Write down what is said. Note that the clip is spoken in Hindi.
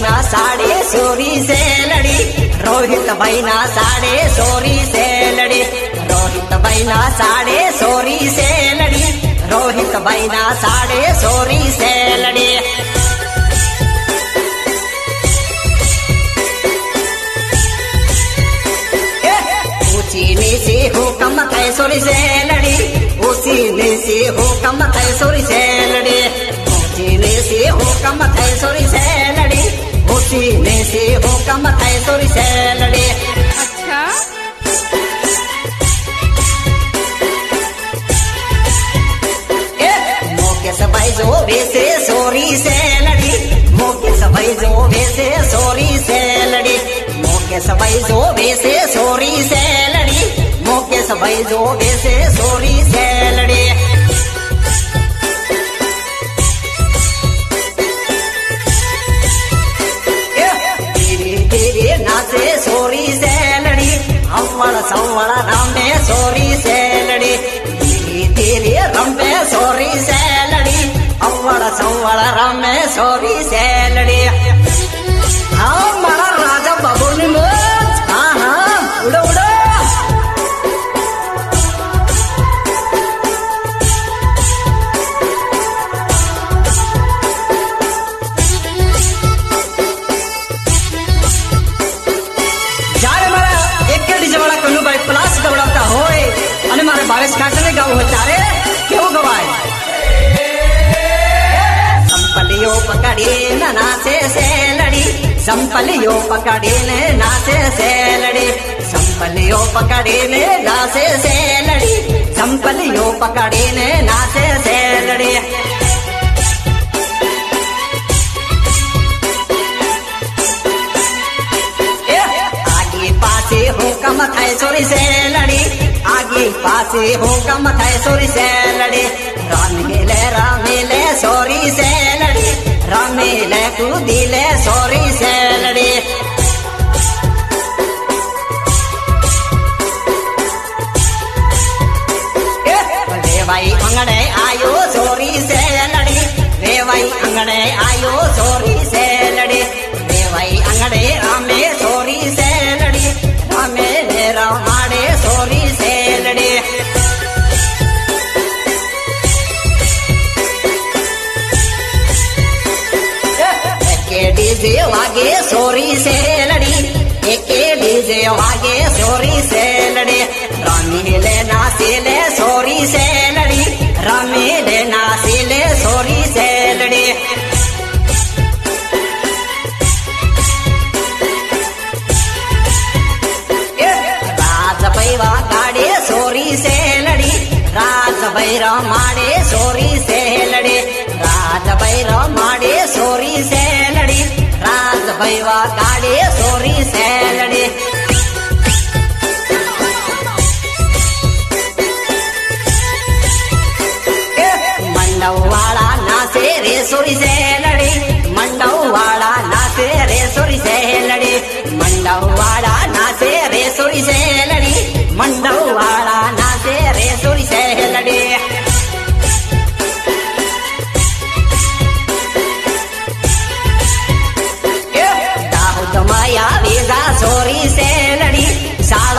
ना साड़े सोरी से लड़ी, रोहित भाई ना साड़े सोरी से लड़ी, रोहित भाई ना साड़े सोरी से लड़ी, रोहित भाई ना साड़े सोरी से लड़ी। ऊंची नीची हुकम कैसोरी से लड़ी, ऊंची नीची हुकम कैसोरी से लड़ी, ऊंची नीची हुकम कैसोरी से लड़ी, ऊंची नीची हुकम कैसोरी से लड़ी। अच्छा मुकेश भाई जो वैसे सोरी से लड़ी, मुकेश भाई जो वैसे सोरी से लड़ी, मुकेश भाई जो वैसे सोरी से लड़ी, मुकेश भाई जो वैसे सोरी से लड़ी। धीरे धीरे नाचे सोरी से लड़ी, अव्वल सव्वल रामे सोरी से लड़ी, धीरे धीरे रंबे सोरी से लड़ी, अव्वल सव्वल रामे सोरी से लड़ी। हाँ मारा राजा बाबू ने मोच, हाँ हाँ उड़ो उड़ो। जारे मारा एक डीजे वाला कन्नू भाई प्लास गवड़ाता होए, अने मारे बारिश काटने गाँव हो चारे क्यों गवाए। संपलियो पकड़ी न नाचे से लड़ी, संपलियो पकड़ी ने नाचे से लड़ी, संपलियो पकड़ी ने नाचे से लड़ी, संपलियो पकड़ी ने नाचे से लड़ी। आगे पासे हुकम थे सोरी से लड़ी, आगे पासे हुकम थे सोरी से लड़ी, रामेले सोरी से लड़ी, रामेले कूदिले सोरी से लड़ी। वे भाई अंगड़े आयो सोरी से लड़ी, वे भाई अंगड़े आयो सोरी से लड़ी, वे भाई अंगड़े रामे सोरी से लड़ी, रामे ने रामाड़े सोरी से लड़ी। डीजे वागे सोरी से लड़ी, एक डीजे वागे सोरी से लड़ी, रामीले नासीले सोरी से लड़ी, रामीले नासीले सोरी से लड़ी। राज भैवा गाड़े सोरी से लड़ी, राज भैरा माड़े सोरी से लड़ी, राज भैरा माड़े सोरी से लड़ी, राज भैवा गाड़े सोरी से लड़ी। मंडव वाला नाचे रे सोरी से लड़ी, मंडव वाला नाचे रे सोरी से लड़ी, मंडव वाला नाचे रे सोरी से लड़ी, मंडव वाला